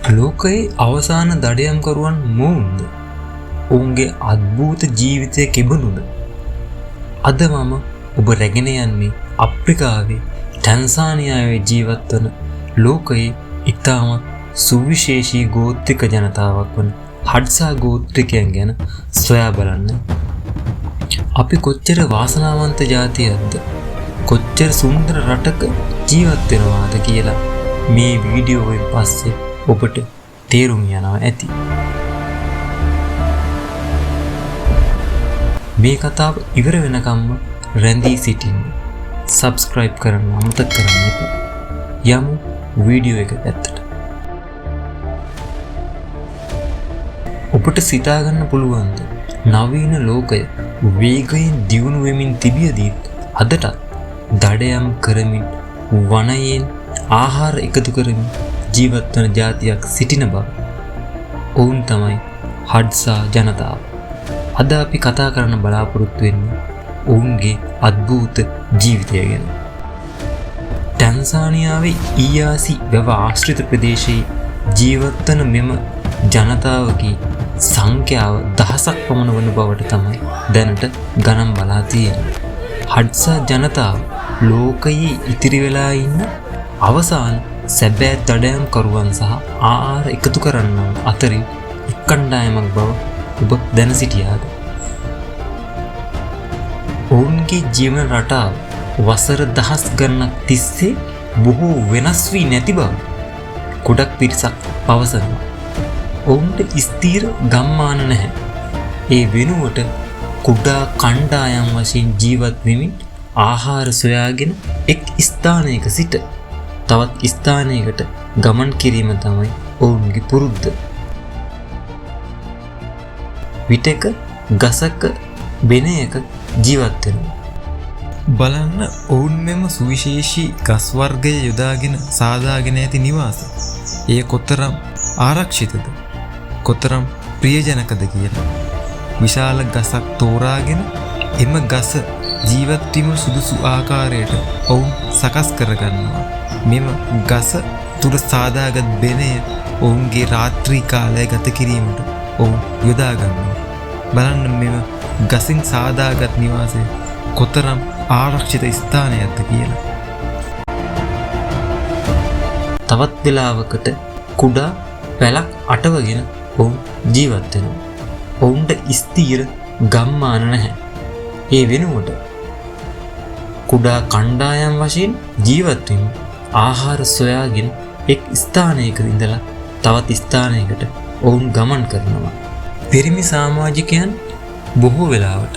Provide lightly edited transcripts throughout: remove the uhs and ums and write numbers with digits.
ලෝකයේ අවසාන දඩයම්කරුවන් මොවුන්ද? ඔවුන්ගේ අද්භූත ජීවිතය කෙබඳුද? අද මම ඔබ රැගෙන යන්නේ අප්‍රිකාවේ ටැන්සානියාවේ ජීවත් වන ලෝකයේ ඉතාමත් සුවිශේෂී ගෝත්‍රික ජනතාවක් වන හඩ්සා ගෝත්‍රිකයන් ගැන සොයා බලන්න. අපි කොච්චර වාසනාවන්ත ජාතියක්ද, කොච්චර සුන්දර රටක ජීවත් වෙනවාද කියලා මේ වීඩියෝවෙන් පස්සේ ඔබට තේරුම් යනවා ඇති. මේ කතාව ඉවර වෙනකම්ම රැඳී සිටින්න. සබ්ස්ක්‍රයිබ් කරන්න අමතක කරන්න එපා. යමු වීඩියෝ එක පැත්තට. ඔබට සිතාගන්න පුළුවන්ද නවීන ලෝකය වේගයෙන් දියුණු වෙමින් තිබියදී අදටත් දඩයම් කරමින් වනයෙන් ආහාර එකතු කරමින් ජීවත් වන ජාතියක් සිටින බව? ඔවුන් තමයි හඩ්සා ජනතාව. අද අපි කතා කරන්න බලාපොරොත්තු වෙන්නේ ඔවුන්ගේ අද්භූත ජීවිතය ගැන. ටැන්සානියාවේ ඊයාසි වැව ආශ්‍රිත ප්‍රදේශයේ ජීවත් වන මෙම ජනතාවගේ සංඛ්‍යාව දහසක් පමණ වන බවට තමයි දැනට ගණන් බලා තියෙන්නේ. හඩ්සා ජනතාව ලෝකයේ ඉතිරි වෙලා ඉන්න අවසාන සැබෑ දඩයම් කරුවන් සහ ආහාර එකතු කරන්නන් අතරින් එක් කණ්ඩායමක් බව ඔබ දැන සිටියාද? ඔවුන්ගේ ජීවන රටාව වසර දහස් ගණනක් තිස්සේ බොහෝ වෙනස් වී නැති බව ගොඩක් පිරිසක් පවසනවා. ඔවුන්ට ස්ථීර ගම්මාන නැහැ. ඒ වෙනුවට කුඩා කණ්ඩායම් වශයෙන් ජීවත් වෙමින් ආහාර සොයාගෙන එක් ස්ථානයක සිට තවත් ස්ථානයකට ගමන් කිරීම තමයි ඔවුන්ගේ පුරුද්ද. විටක ගසක බෙනයක ජීවත් වෙනවා. බලන්න ඔවුන් මෙම සුවිශේෂී ගස් වර්ගය යොදාගෙන සාදාගෙන ඇති නිවාස. එය කොතරම් ආරක්ෂිතද, කොතරම් ප්‍රියජනකද කියලා. විශාල ගසක් තෝරාගෙන එම ගස ජීවත් වීම සුදුසු ආකාරයට ඔවුන් සකස් කරගන්නවා. මෙම ගස තුල සාදාගත් බෙනය ඔවුන්ගේ රාත්‍රී කාලය ගත කිරීමට ඔවුන් යොදා ගන්නවා. බලන්න මෙම ගසින් සාදාගත් නිවාසය කොතරම් ආරක්ෂිත ස්ථානයක්ද කියලා. තවත් වෙලාවකට කුඩා පැලක් අටවගෙන ඔවුන් ජීවත් වෙනවා. ඔවුන්ට ස්ථීර ගම්මාන නැහැ. ඒ වෙනුවට කුඩා කණ්ඩායම් වශයෙන් ජීවත් වෙමින් ආහාර සොයාගෙන එක් ස්ථානයක ඉඳලා තවත් ස්ථානයකට ඔවුන් ගමන් කරනවා. පිරිමි සමාජිකයන් බොහෝ වෙලාවට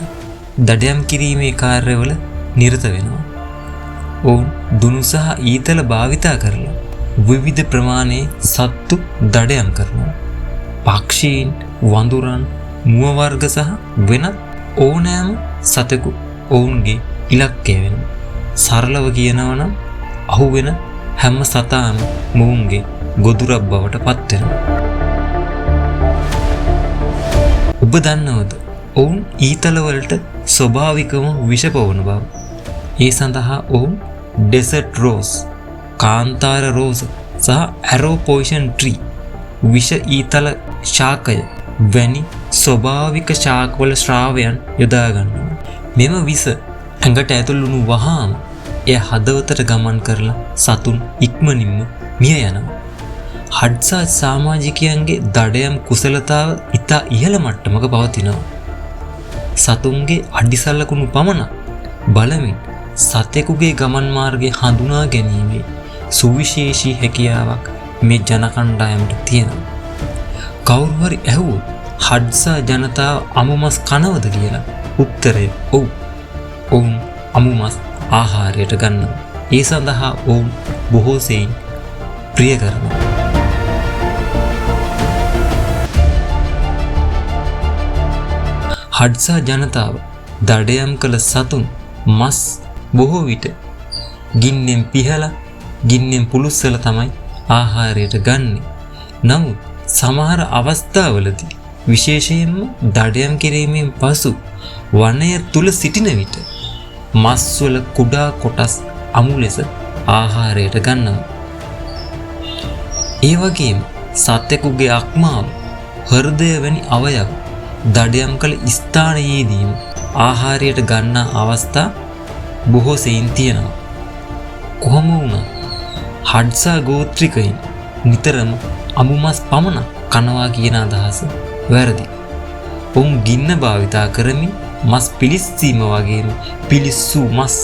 දඩයම් කිරීමේ කාර්යවල නිරත වෙනවා. ඔවුන් දුනු සහ ඊතල භාවිතා කරලා විවිධ ප්‍රමාණයේ සත්තු දඩයම් කරනවා. පක්ෂීන්, වඳුරන්, මුව වර්ග සහ වෙනත් ඕනෑම සතෙකු ඔවුන්ගේ ඉලක්කය වෙනවා. සරලව කියනවා නම් අහුවෙන හැම සතාම මොවුන්ගේ ගොදුරක් බවට පත් වෙනවා. ඔබ දන්නවද ඔවුන් ඊතලවලට ස්වභාවිකව විෂ පවන බව? ඒ සඳහා ඔවුන් ඩෙසර්ට් රෝස්, කාන්තාර රෝස සහ ඇරෝ පොයිසන් ට්‍රී විෂ ඊතල ශාකය වැනි ස්වභාවික ශාකවල ශ්‍රාවයන් යොදා ගන්නවා. මෙම විස ඇඟට ඇතුල් වුණු වහාම එය හදවතට ගමන් කරලා සතුන් ඉක්මනින්ම මිය යනවා. හඩ්සා සමාජිකයන්ගේ දඩයම් කුසලතාව ඉතා ඉහළ මට්ටමක පවතිනවා. සතුන්ගේ අඩිසලකුණු පමණක් බලමින් සතෙකුගේ ගමන් මාර්ගය හඳුනා ගැනීමේ සුවිශේෂී හැකියාවක් මේ ජන කණ්ඩායමට තියෙනවා. කවුරු හරි ඇහුවොත් හඩ්සා ජනතාව අමු මස් කනවද කියලා උත්තරය ඔව්. ඔවුන් අමු මස් ආහාරයට ගන්නවා. ඒ සඳහා ඔවුන් බොහෝ සෙයින් ප්‍රිය කරනවා. හඩ්සා ජනතාව දඩයම් කළ සතුන් මස් බොහෝ විට ගින්නෙන් පිහලා ගින්නෙන් පුළුස්සල තමයි ආහාරයට ගන්නේ. නමුත් සමහර අවස්ථාවලදී විශේෂයෙන්ම දඩයම් කිරීමෙන් පසු වනය තුල සිටින විට මස්වල කුඩා කොටස් අමු ලෙස ආහාරයට ගන්නවා. ඒ වගේම සතෙකුගේ අක්මාව, හෘදය වැනි අවයව දඩයම් කළ ස්ථානයේදීම ආහාරයට ගන්නා අවස්ථා බොහෝ සෙයින් තියෙනවා. කොහොම වුණත් හඩ්සා ගෝත්‍රිකයින් නිතරම අමුමස් පමණක් කනවා කියන අදහස වැරදි. ඔවුන් ගින්න භාවිතා කරමින් මස් පිලිස්සීම වගේම පිලිස්සු මස්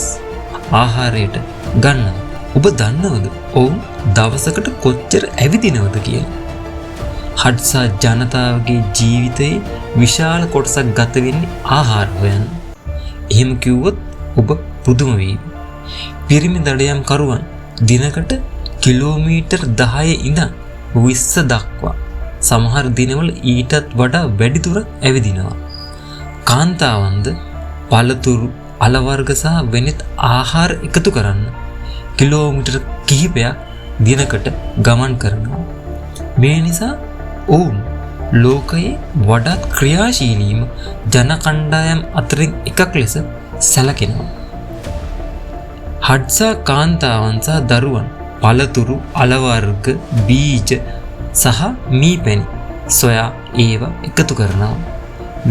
ආහාරයට ගන්නවා. ඔබ දන්නවද ඔවුන් දවසකට කොච්චර ඇවිදිනවද කියලා? හඩ්සා ජනතාවගේ ජීවිතයේ විශාල කොටසක් ගත වෙන්නේ ආහාර හොයන්න. එහෙම කිව්වොත් ඔබ පුදුම වේවි. පිරිමි දඩයම් කරුවන් දිනකට කිලෝමීටර් 10 ඉඳන් 20 දක්වා සමහර දිනවල ඊටත් වඩා වැඩි දුරක් ඇවිදිනවා. කාන්තාවන්ද පළතුරු, අල වර්ග සහ වෙනත් ආහාර එකතු කරන්න කිලෝමීටර් කිහිපයක් දිනකට ගමන් කරනවා. මේ නිසා ඔවුන් ලෝකයේ වඩාත් ක්‍රියාශීලීම ජන කණ්ඩායම් අතරින් එකක් ලෙස සැලකෙනවා. හඩ්සා කාන්තාවන් සහ දරුවන් පළතුරු, අල වර්ග, බීජ සහ මීපැණි සොයා ඒවා එකතු කරනවා.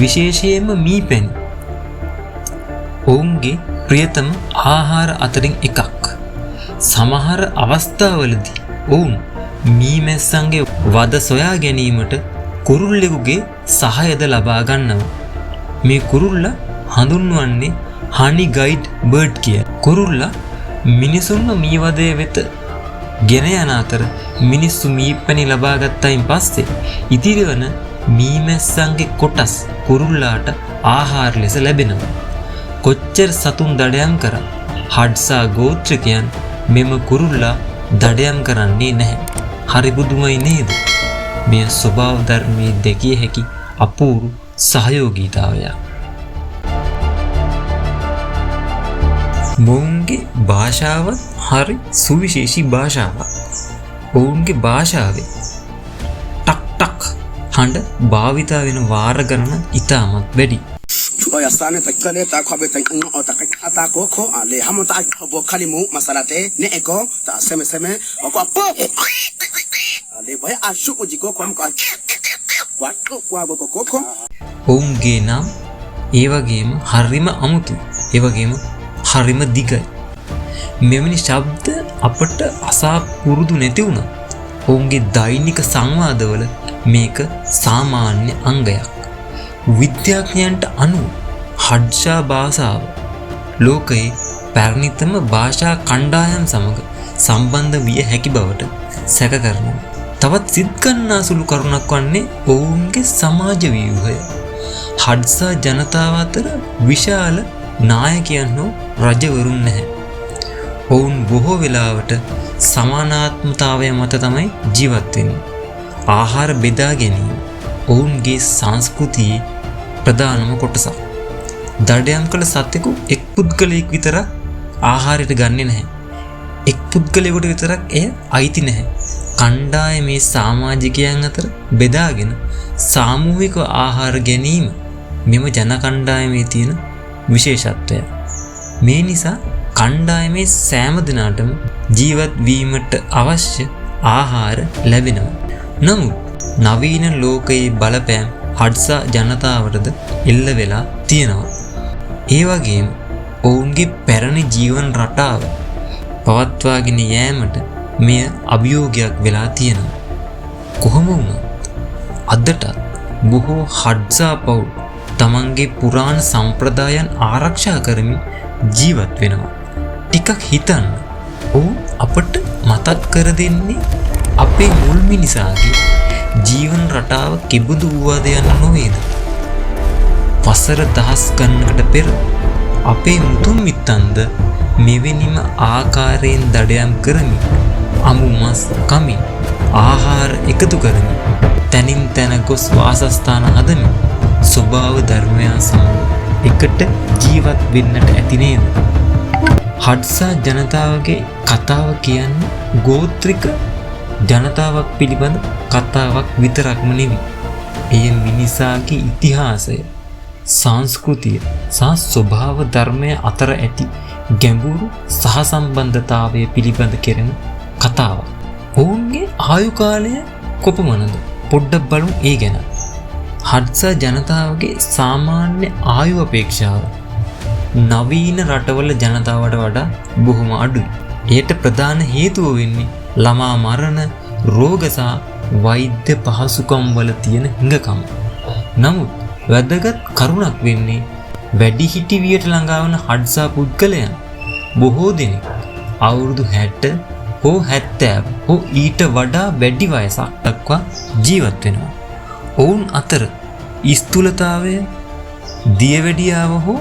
විශේෂයෙන්ම මීපැණි ඔවුන්ගේ ප්‍රියතම ආහාර අතරින් එකක්. සමහර අවස්ථාවලදී ඔවුන් මීමැස්සන්ගේ වද සොයා ගැනීමට කුරුල්ලෙකුගේ සහයද ලබා ගන්නවා. මේ කුරුල්ලා හඳුන්වන්නේ හනි ගයිඩ් බර්ඩ් කිය. කුරුල්ලා මිනිසුන්ව මී වදය වෙත ගෙන යන අතර මිනිස්සු මීපැණි ලබා ගත්තයින් පස්සේ ඉතිරි වන මීමැස්සන්ගේ කොටස් කුරුල්ලාට ආහාර ලෙස ලැබෙනවා. කොච්චර සතුන් දඩයම් කරා හඩ්සා ගෝත්‍රිකයන් මෙම කුරුල්ලා දඩයම් කරන්නේ නැහැ. හරි පුදුමයි නේද? මේ ස්වභාව ධර්මයේ දැකිය හැකි අපූර්ව සහයෝගීතාවයක්. මොවුන්ගේ භාෂාව හරි සුවිශේෂී භාෂාවක්. ඔවුන්ගේ භාෂාවේ ටක් ටක් හඬ භාවිතා වෙන වාර ගණන ඉතාමත් වැඩි. Oya sana takale ta kwabe ta ino o ta ko ko ale hamon ta bo kalimu masalate ne eko ta seme o ko po ale boy ashu ujiko kwam ko ඔවුන්ගේ නම් ඒ වගේම හරිම අමුතුයි. ඒ වගේම හරිම දිගයි. මෙවැනි ශබ්ද අපට අසා පුරුදු නැති වුණා. ඔවුන්ගේ දෛනික සංවාදවල මේක සාමාන්‍ය අංගයක්. විද්‍යාඥයන්ට අනුව හඩ්සා භාෂාව ලෝකයේ පැරණිතම භාෂා කණ්ඩායම් සමග සම්බන්ධ විය හැකි බවට සැක කරනවා. තවත් සිත්ගන්නා සුළු කරුණක් වන්නේ ඔවුන්ගේ සමාජ ව්‍යුහය. හඩ්සා ජනතාව අතර විශාල නායකයන් හෝ රජවරුන් නැහැ. ඔවුන් බොහෝ වෙලාවට සමානාත්මතාවය මත තමයි ජීවත් වෙන්නේ. ආහාර බෙදා ගැනීම ඔවුන්ගේ සංස්කෘතියේ ප්‍රධානම කොටසක්. දඩයම් කළ සතෙකු එක් පුද්ගලයෙක් විතරක් ආහාරයට ගන්නෙ නැහැ. එක් පුද්ගලයෙකුට විතරක් එය අයිති නැහැ. කණ්ඩායමේ සමාජිකයන් අතර බෙදාගෙන සාමූහික ආහාර ගැනීම මෙම ජන කණ්ඩායමේ තියෙන විශේෂත්වය. මේ නිසා කණ්ඩායමේ සෑම දිනකටම ජීවත් වීමට අවශ්‍ය ආහාර ලැබෙනවා. නමුත් නවීන ලෝකයේ බලපෑම් හඩ්සා ජනතාවටද එල්ල වෙලා තියෙනවා. ඒ වගේම ඔවුන්ගේ පැරණි ජීවන රටාව පවත්වාගෙන යෑමට මෙය අභියෝගයක් වෙලා තියෙනවා. කොහොම වුණත් අදටත් බොහෝ හඩ්සා පවුල් තමන්ගේ පුරාණ සම්ප්‍රදායන් ආරක්ෂා කරමින් ජීවත් වෙනවා. ටිකක් හිතන්න. ඔවුන් අපට මතක් කර දෙන්නේ අපේ මුල් මිනිසාගේ ජීවන රටාව කෙබඳු වූවාද යන්න නොවේද? වසර දහස් ගණනකට පෙර අපේ මුතුන් මිත්තන්ද මෙවැනිම ආකාරයෙන් දඩයම් කරමින් අමු මස් කමින් ආහාර එකතු කරමින් තනින් තැන ගොස් වාසස්ථාන හදමින් ස්වභාව ධර්මයන් සමග එකට ජීවත් වෙන්නට ඇති නේද? හඩ්සා ජනතාවගේ කතාව කියන්නේ ගෝත්‍රික ජනතාවක් පිළිබඳ කතාවක් විතරක්ම නෙවෙයි. එය මිනිසාගේ ඉතිහාසය, සංස්කෘතිය සහ ස්වභාව ධර්මය අතර ඇති ගැඹුරු සහසම්බන්ධතාවය පිළිබඳ කෙරෙන කතාවක්. ඔවුන්ගේ ආයු කාලය කොපමණද? පොඩ්ඩක් බලමු ඒ ගැන. හඩ්සා ජනතාවගේ සාමාන්‍ය ආයු අපේක්ෂාව නවීන රටවල ජනතාවට වඩා බොහොම අඩුයි. එයට ප්‍රධාන හේතුව වෙන්නේ ළමා මරණ, රෝග සහ වෛද්‍ය පහසුකම් වල තියෙන හිඟකම. නමුත් වැදගත් කරුණක් වෙන්නේ වැඩිහිටි වියට ළඟා වන හඩ්සා පුද්ගලයන් බොහෝ දෙනෙක් අවුරුදු 60 හෝ 70 හෝ ඊට වඩා වැඩි වයසක් දක්වා ජීවත් වෙනවා. ඔවුන් අතර ස්ථූලතාවය, දියවැඩියාව හෝ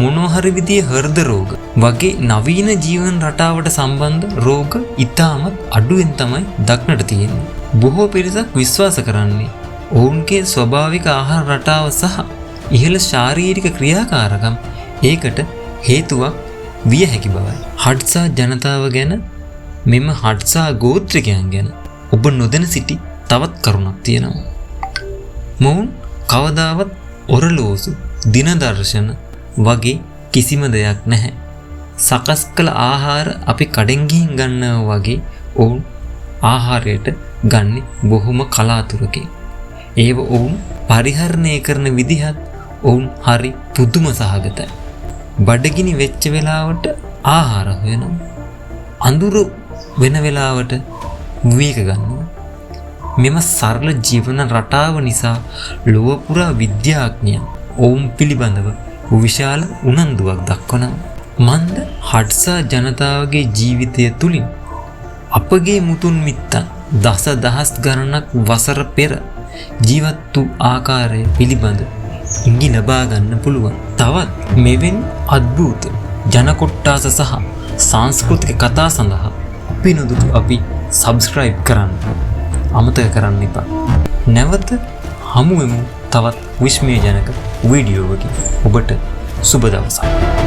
මොනෝහරි විදිහේ හෘද රෝග වගේ නවීන ජීවන රටාවට සම්බන්ධ රෝග ඉතාමත් අඩුවෙන් තමයි දක්නට තියෙන්නේ. බොහෝ පිරිසක් විශ්වාස කරන්නේ ඔවුන්ගේ ස්වභාවික ආහාර රටාව සහ ඉහළ ශාරීරික ක්‍රියාකාරකම් ඒකට හේතුවක් විය හැකි බවයි. හඩ්සා ජනතාව ගැන, මෙම හඩ්සා ගෝත්‍රිකයන් ගැන ඔබ නොදැන සිටි තවත් කරුණක් තියෙනවා. මොවුන් කවදාවත් ඔරලෝසු, දිනදර්ශන වගේ කිසිම දෙයක් නැහැ. සකස් කළ ආහාර අපි කඩෙන් ගිහින් ගන්නවා වගේ ඔවුන් ආහාරයට ගන්නේ බොහොම කලාතුරකින්. ඒව ඔවුන් පරිහරණය කරන විදිහත් ඔවුන් හරි පුදුම සහගතයි. බඩගිනි වෙච්ච වෙලාවට ආහාර හොයනවා. අඳුරු වෙන වෙලාවට විවේක ගන්නවා. මෙම සරල ජීවන රටාව නිසා ලොව පුරා විද්‍යාඥයන් ඔවුන් පිළිබඳව විශාල උනන්දුවක් දක්වනවා. මන්ද හඩ්සා ජනතාවගේ ජීවිතය තුලින් අපගේ මුතුන් මිත්තන් දසදහස් ගණනක් වසර පෙර ජීවත් වූ ආකාරය පිළිබඳ ඉඟි ලබා ගන්න පුළුවන්. තවත් මෙවැනි අද්භූත ජන කොට්ටාස සහ සංස්කෘතික කතා සඳහා අපි සබ්ස්ක්‍රයිබ් කරන්න අමතක කරන්න එපා. නැවත හමු වෙමු තවත් විස්මයජනක වීඩියෝවකින්. ඔබට සුබ දවසක්.